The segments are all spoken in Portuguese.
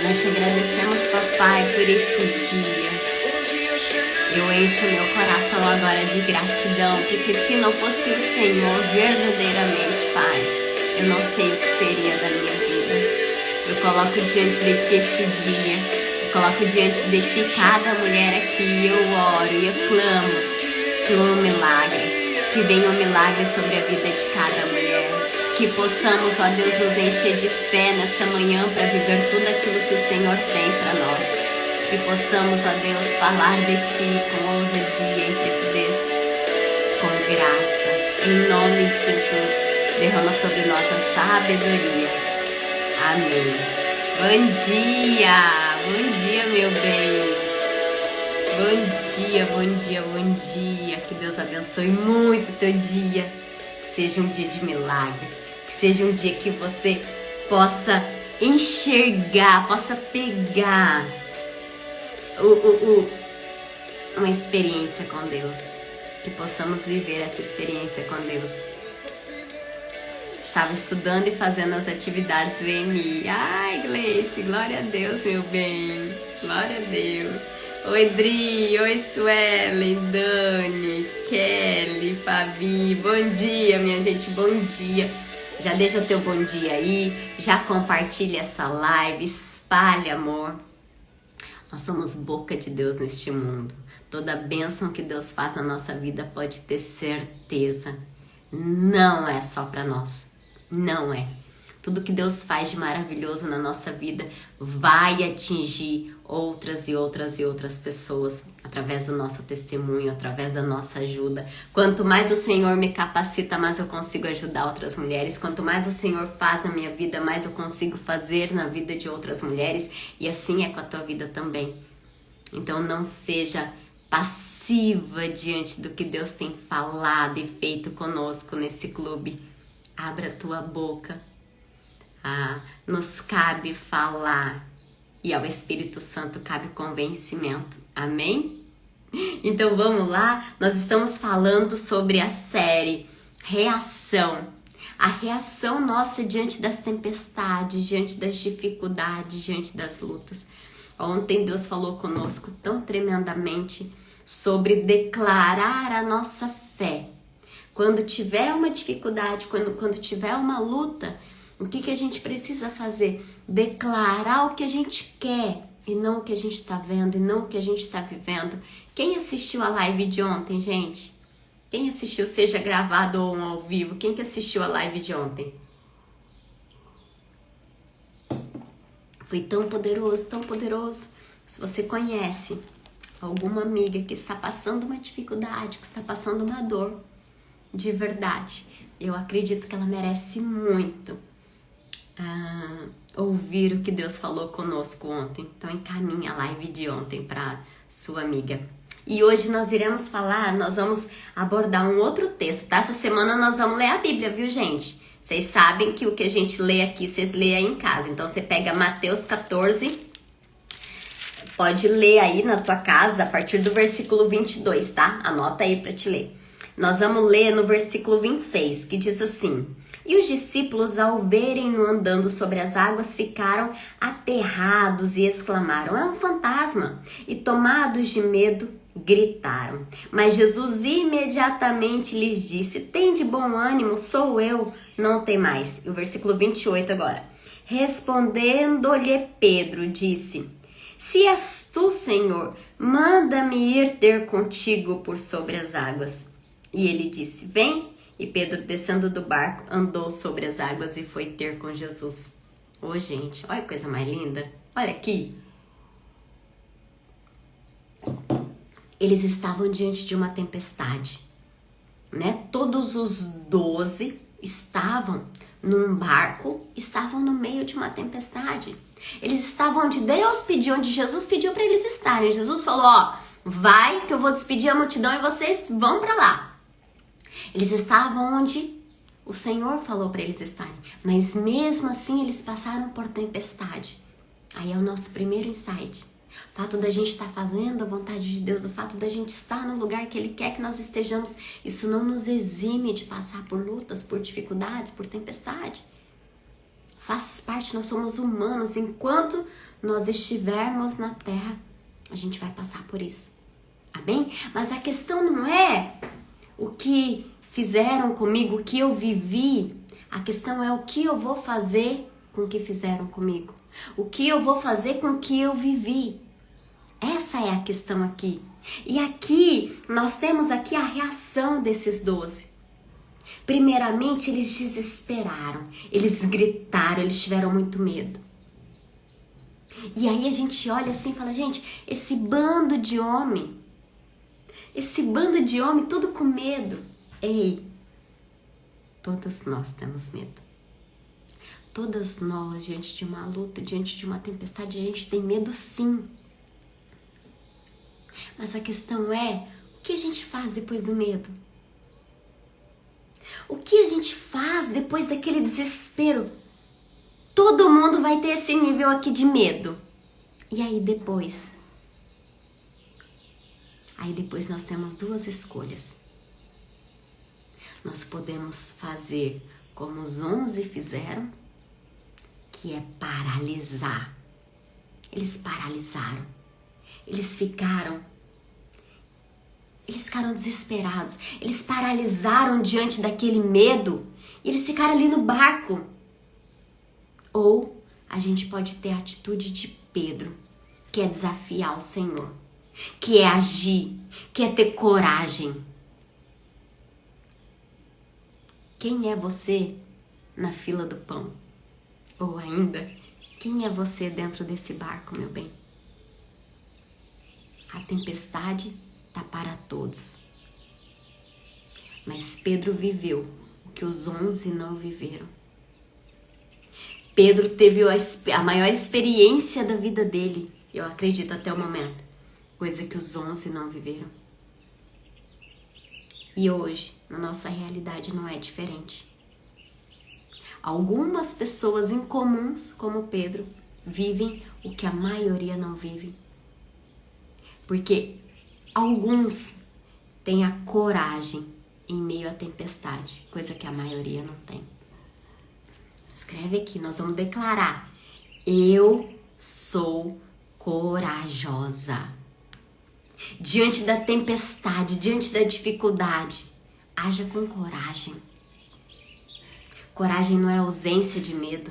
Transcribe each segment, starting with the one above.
Nós te agradecemos, papai, por este dia. Eu encho meu coração agora de gratidão, porque se não fosse o Senhor verdadeiramente, Pai, eu não sei o que seria da minha vida. Eu coloco diante de Ti este dia, eu coloco diante de Ti cada mulher aqui, e eu oro e eu clamo por um milagre, que venha um milagre sobre a vida de cada mulher. Que possamos, ó Deus, nos encher de fé nesta manhã para viver tudo aquilo que o Senhor tem para nós. Que possamos, ó Deus, falar de Ti com ousadia, intrepidez, com graça. Em nome de Jesus, derrama sobre nós a sabedoria. Amém. Bom dia, meu bem. Bom dia, bom dia, bom dia. Que Deus abençoe muito o teu dia. Que seja um dia de milagres. Que seja um dia que você possa enxergar, possa pegar uma experiência com Deus. Que possamos viver essa experiência com Deus. Estava estudando e fazendo as atividades do EMI. Ai, Gleice, glória a Deus, meu bem. Glória a Deus. Oi, Dri, oi, Suelen, Dani, Kelly, Fabi. Bom dia, minha gente, bom dia. Já deixa teu bom dia aí, já compartilha essa live, espalha amor. Nós somos boca de Deus neste mundo. Toda bênção que Deus faz na nossa vida, pode ter certeza, não é só para nós, não é. Tudo que Deus faz de maravilhoso na nossa vida vai atingir outras e outras e outras pessoas através do nosso testemunho, através da nossa ajuda. Quanto mais o Senhor me capacita, mais eu consigo ajudar outras mulheres. Quanto mais o Senhor faz na minha vida, mais eu consigo fazer na vida de outras mulheres. E assim é com a tua vida também. Então não seja passiva diante do que Deus tem falado e feito conosco nesse clube. Abra a tua boca. Nos cabe falar e ao Espírito Santo cabe convencimento, amém? Então vamos lá, nós estamos falando sobre a série Reação, a reação nossa diante das tempestades, diante das dificuldades, diante das lutas. Ontem Deus falou conosco tão tremendamente sobre declarar a nossa fé. Quando tiver uma dificuldade, quando tiver uma luta, o que a gente precisa fazer? Declarar o que a gente quer e não o que a gente está vendo e não o que a gente está vivendo. Quem assistiu a live de ontem, gente? Quem assistiu, seja gravado ou ao vivo? Quem que assistiu a live de ontem? Foi tão poderoso, tão poderoso. Se você conhece alguma amiga que está passando uma dificuldade, que está passando uma dor, de verdade, eu acredito que ela merece muito ouvir o que Deus falou conosco ontem. Então encaminha a live de ontem para sua amiga. E hoje nós vamos abordar um outro texto, tá? Essa semana nós vamos ler a Bíblia, viu, gente? Vocês sabem que o que a gente lê aqui, vocês leem aí em casa. Então você pega Mateus 14, pode ler aí na tua casa a partir do versículo 22, tá? Anota aí para te ler. Nós vamos ler no versículo 26, que diz assim: E os discípulos, ao verem-no andando sobre as águas, ficaram aterrados e exclamaram: É um fantasma! E tomados de medo, gritaram. Mas Jesus imediatamente lhes disse: Tende bom ânimo, sou eu, não temais. E o versículo 28 agora. Respondendo-lhe Pedro, disse: Se és tu, Senhor, manda-me ir ter contigo por sobre as águas. E ele disse: Vem. E Pedro, descendo do barco, andou sobre as águas e foi ter com Jesus. Ô, gente, olha que coisa mais linda. Olha aqui. Eles estavam diante de uma tempestade, né? Todos os 12 estavam num barco, estavam no meio de uma tempestade. Eles estavam onde Deus pediu, onde Jesus pediu para eles estarem. Jesus falou: ó, vai que eu vou despedir a multidão e vocês vão para lá. Eles estavam onde o Senhor falou para eles estarem, mas mesmo assim eles passaram por tempestade. Aí é o nosso primeiro insight. O fato da gente estar fazendo a vontade de Deus, o fato da gente estar no lugar que Ele quer que nós estejamos, isso não nos exime de passar por lutas, por dificuldades, por tempestade. Faz parte, nós somos humanos. Enquanto nós estivermos na terra, a gente vai passar por isso. Amém? Mas a questão não é o que fizeram comigo, o que eu vivi. A questão é o que eu vou fazer com o que fizeram comigo. O que eu vou fazer com o que eu vivi. Essa é a questão aqui. E aqui, nós temos aqui a reação desses 12. Primeiramente, eles desesperaram, eles gritaram, eles tiveram muito medo. E aí a gente olha assim e fala: gente, esse bando de homem tudo com medo. Ei, todas nós temos medo. Todas nós, diante de uma luta, diante de uma tempestade, a gente tem medo sim. Mas a questão é, o que a gente faz depois do medo? O que a gente faz depois daquele desespero? Todo mundo vai ter esse nível aqui de medo. E aí depois? Aí depois nós temos duas escolhas. Nós podemos fazer como os 11 fizeram, que é paralisar. Eles paralisaram. Eles ficaram desesperados. Eles paralisaram diante daquele medo. E eles ficaram ali no barco. Ou a gente pode ter a atitude de Pedro, que é desafiar o Senhor, que é agir, que é ter coragem. Quem é você na fila do pão? Ou ainda, quem é você dentro desse barco, meu bem? A tempestade tá para todos. Mas Pedro viveu o que os 11 não viveram. Pedro teve a maior experiência da vida dele, eu acredito, até o momento. Coisa que os 11 não viveram. E hoje, na nossa realidade, não é diferente. Algumas pessoas incomuns, como Pedro, vivem o que a maioria não vive. Porque alguns têm a coragem em meio à tempestade, coisa que a maioria não tem. Escreve aqui, nós vamos declarar: eu sou corajosa. Diante da tempestade, diante da dificuldade, haja com coragem. Coragem não é ausência de medo.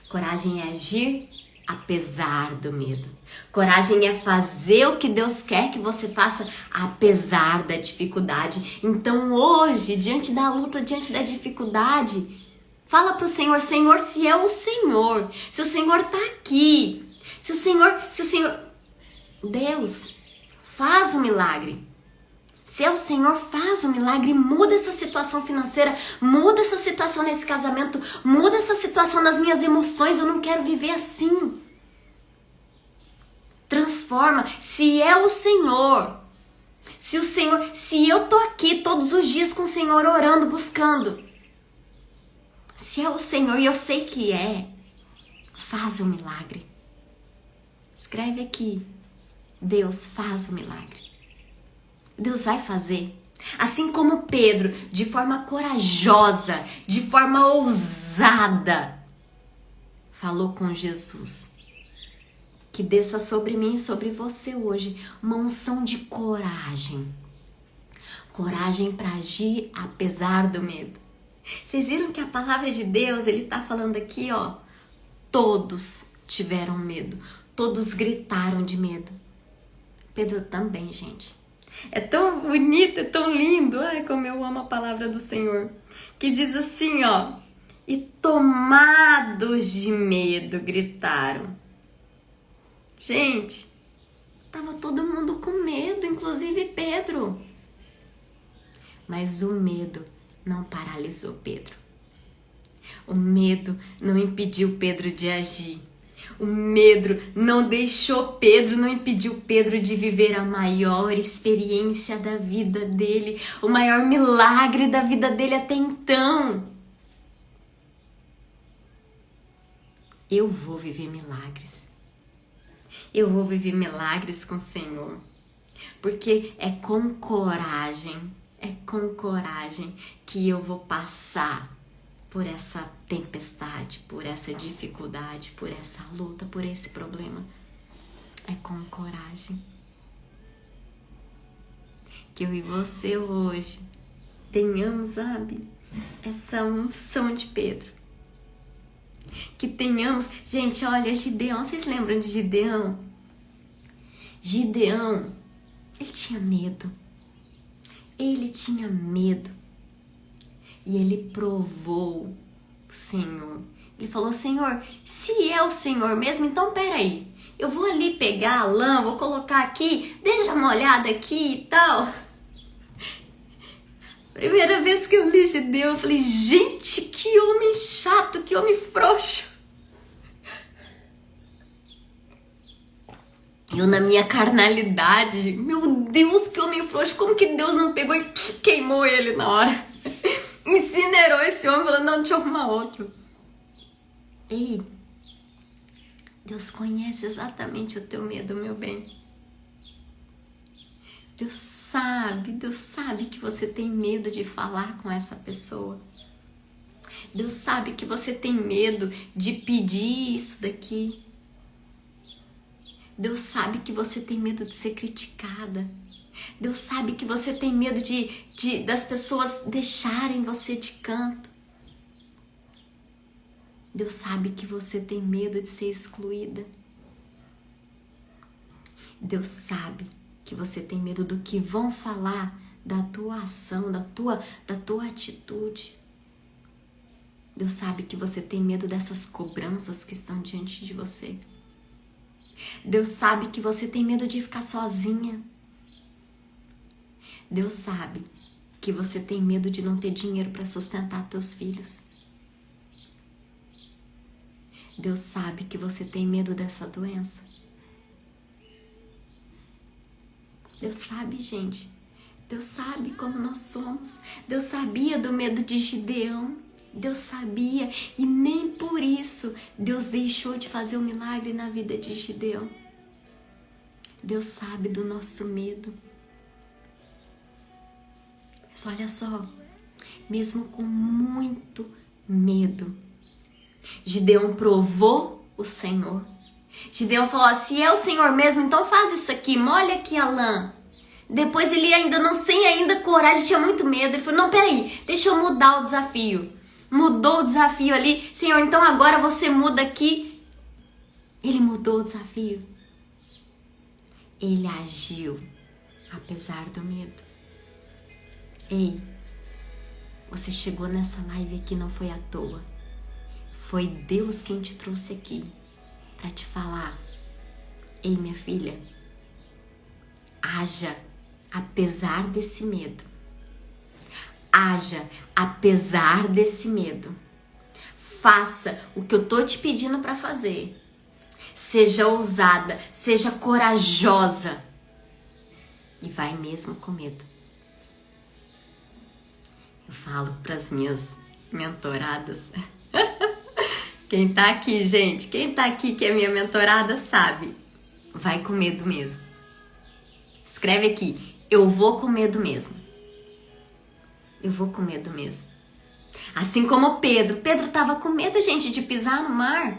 Coragem é agir apesar do medo. Coragem é fazer o que Deus quer que você faça apesar da dificuldade. Então hoje, diante da luta, diante da dificuldade, fala pro Senhor: Senhor, se é o Senhor, se o Senhor tá aqui, se o Senhor, Deus, faz o milagre. Se é o Senhor, faz o milagre, muda essa situação financeira, muda essa situação nesse casamento, muda essa situação nas minhas emoções, eu não quero viver assim. Transforma. Se é o Senhor, se eu tô aqui todos os dias com o Senhor orando, buscando, se é o Senhor, e eu sei que é, faz o milagre. Escreve aqui: Deus faz o milagre. Deus vai fazer. Assim como Pedro, de forma corajosa, de forma ousada, falou com Jesus. Que desça sobre mim e sobre você hoje uma unção de coragem. Coragem para agir apesar do medo. Vocês viram que a palavra de Deus, ele tá falando aqui, ó. Todos tiveram medo. Todos gritaram de medo. Pedro também, gente. É tão bonito, é tão lindo. Ai, como eu amo a palavra do Senhor. Que diz assim, ó. E tomados de medo, gritaram. Gente, tava todo mundo com medo, inclusive Pedro. Mas o medo não paralisou Pedro. O medo não impediu Pedro de agir. O medo não deixou Pedro, não impediu Pedro de viver a maior experiência da vida dele, o maior milagre da vida dele até então. Eu vou viver milagres. Eu vou viver milagres com o Senhor. Porque é com coragem que eu vou passar por essa tempestade, por essa dificuldade, por essa luta, por esse problema. É com coragem. Que eu e você hoje tenhamos, sabe, essa unção de Pedro. Que tenhamos, gente, olha, Gideão, vocês lembram de Gideão? Gideão, ele tinha medo. Ele tinha medo. E ele provou o Senhor. Ele falou, Senhor, se é o Senhor mesmo, então peraí. Eu vou ali pegar a lã, vou colocar aqui, deixa uma olhada aqui e tal. Primeira vez que eu li Gideão, eu falei, gente, que homem chato, que homem frouxo. Eu na minha carnalidade, meu Deus, que homem frouxo, como que Deus não pegou e queimou ele na hora? Incinerou esse homem, falando, não, deixa eu arrumar outro. Ei, Deus conhece exatamente o teu medo, meu bem. Deus sabe que você tem medo de falar com essa pessoa. Deus sabe que você tem medo de pedir isso daqui. Deus sabe que você tem medo de ser criticada. Deus sabe que você tem medo das pessoas deixarem você de canto. Deus sabe que você tem medo de ser excluída. Deus sabe que você tem medo do que vão falar da tua ação, da tua atitude. Deus sabe que você tem medo dessas cobranças que estão diante de você. Deus sabe que você tem medo de ficar sozinha. Deus sabe que você tem medo de não ter dinheiro para sustentar teus filhos. Deus sabe que você tem medo dessa doença. Deus sabe, gente. Deus sabe como nós somos. Deus sabia do medo de Gideão. Deus sabia, e nem por isso Deus deixou de fazer um milagre na vida de Gideão. Deus sabe do nosso medo. Mas olha só, mesmo com muito medo, Gideão provou o Senhor. Gideão falou, se é o Senhor mesmo, então faz isso aqui, molha aqui a lã. Depois ele ainda não sem ainda coragem, tinha muito medo. Ele falou, não, peraí, deixa eu mudar o desafio. Mudou o desafio ali. Senhor, então agora você muda aqui. Ele mudou o desafio. Ele agiu apesar do medo. Ei, você chegou nessa live aqui não foi à toa. Foi Deus quem te trouxe aqui para te falar. Ei, minha filha, haja apesar desse medo. Haja apesar desse medo. Faça o que eu tô te pedindo para fazer. Seja ousada, seja corajosa. E vai mesmo com medo. Eu falo para as minhas mentoradas. Quem tá aqui, gente, quem tá aqui que é minha mentorada sabe. Vai com medo mesmo. Escreve aqui, eu vou com medo mesmo. eu vou com medo mesmo. Assim como Pedro. Pedro estava com medo, gente, de pisar no mar.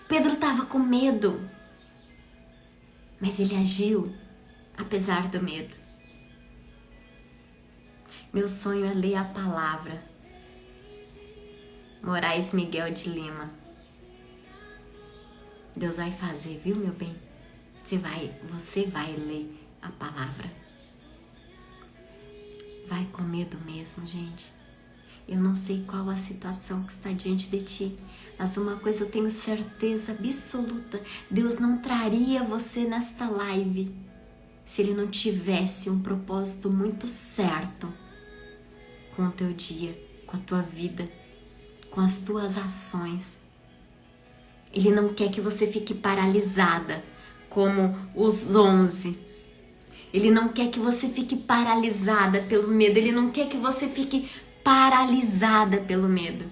Pedro estava com medo. Mas ele agiu apesar do medo. Meu sonho é ler a palavra. Moraes Miguel de Lima. Deus vai fazer, viu, meu bem? Você vai ler a palavra. Vai com medo mesmo, gente. Eu não sei qual a situação que está diante de ti, mas uma coisa eu tenho certeza absoluta: Deus não traria você nesta live se Ele não tivesse um propósito muito certo com o teu dia, com a tua vida, com as tuas ações. Ele não quer que você fique paralisada como os 11. Ele não quer que você fique paralisada pelo medo. Ele não quer que você fique paralisada pelo medo.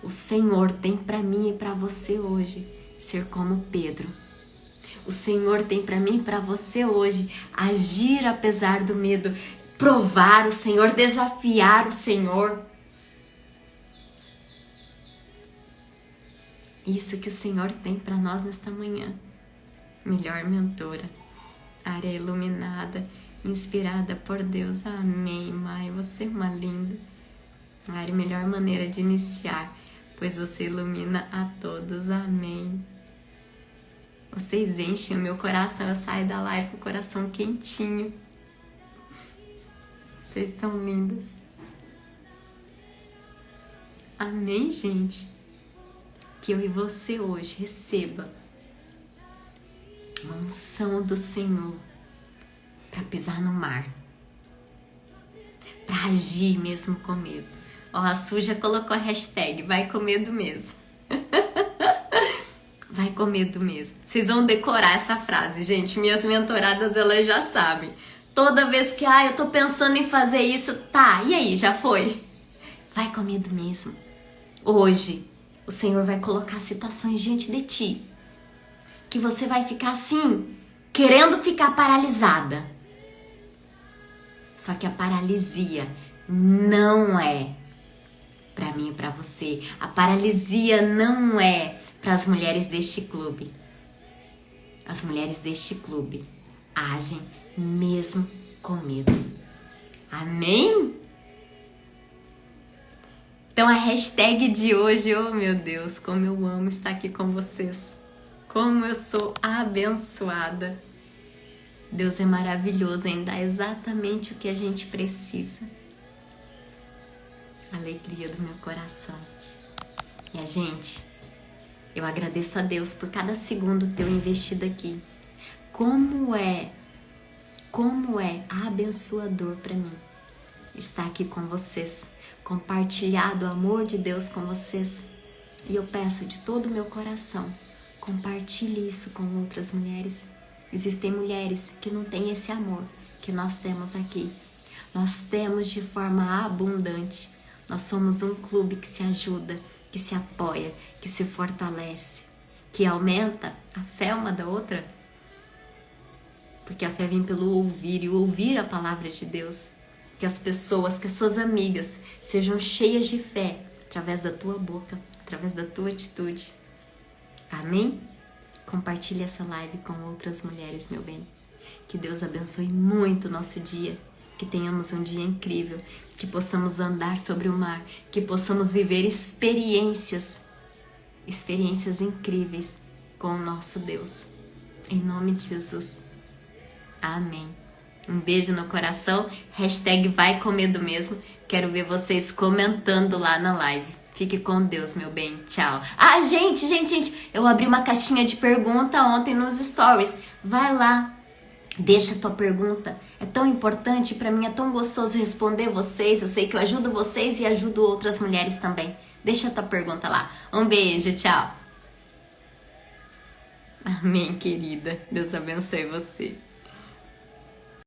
O Senhor tem para mim e para você hoje ser como Pedro. O Senhor tem para mim e para você hoje agir apesar do medo, provar o Senhor, desafiar o Senhor. Isso que o Senhor tem para nós nesta manhã. Melhor mentora, área iluminada, inspirada por Deus. Amém, Mãe. Você é uma linda. Mari, melhor maneira de iniciar, pois você ilumina a todos. Amém. Vocês enchem o meu coração. Eu saio da live com o coração quentinho. Vocês são lindas. Amém, gente? Que eu e você hoje receba uma unção do Senhor para pisar no mar, para agir mesmo com medo. Ó, a Suja colocou a hashtag, vai com medo mesmo. Vai com medo mesmo. Vocês vão decorar essa frase, gente. Minhas mentoradas, elas já sabem. Toda vez que, eu tô pensando em fazer isso, tá, e aí, já foi? Vai com medo mesmo. Hoje, o Senhor vai colocar situações diante de ti, que você vai ficar assim, querendo ficar paralisada. Só que a paralisia não é para mim e para você. A paralisia não é para as mulheres deste clube. As mulheres deste clube agem mesmo com medo. Amém? Então a hashtag de hoje, oh meu Deus, como eu amo estar aqui com vocês. Como eu sou abençoada. Deus é maravilhoso em dar exatamente o que a gente precisa. Alegria do meu coração. E eu agradeço a Deus por cada segundo teu investido aqui. Como é abençoador para mim estar aqui com vocês, compartilhar do amor de Deus com vocês. E eu peço de todo o meu coração, compartilhe isso com outras mulheres. Existem mulheres que não têm esse amor que nós temos aqui. Nós temos de forma abundante. Nós somos um clube que se ajuda, que se apoia, que se fortalece, que aumenta a fé uma da outra. Porque a fé vem pelo ouvir, e ouvir a palavra de Deus. Que as pessoas, que as suas amigas sejam cheias de fé através da tua boca, através da tua atitude. Amém? Compartilhe essa live com outras mulheres, meu bem. Que Deus abençoe muito o nosso dia. Que tenhamos um dia incrível. Que possamos andar sobre o mar. Que possamos viver experiências incríveis com o nosso Deus. Em nome de Jesus. Amém. Um beijo no coração. Hashtag vai com medo mesmo. Quero ver vocês comentando lá na live. Fique com Deus, meu bem. Tchau. Gente. Eu abri uma caixinha de pergunta ontem nos stories. Vai lá. Deixa a tua pergunta. É tão importante. Pra mim é tão gostoso responder vocês. Eu sei que eu ajudo vocês e ajudo outras mulheres também. Deixa a tua pergunta lá. Um beijo. Tchau. Amém, querida. Deus abençoe você.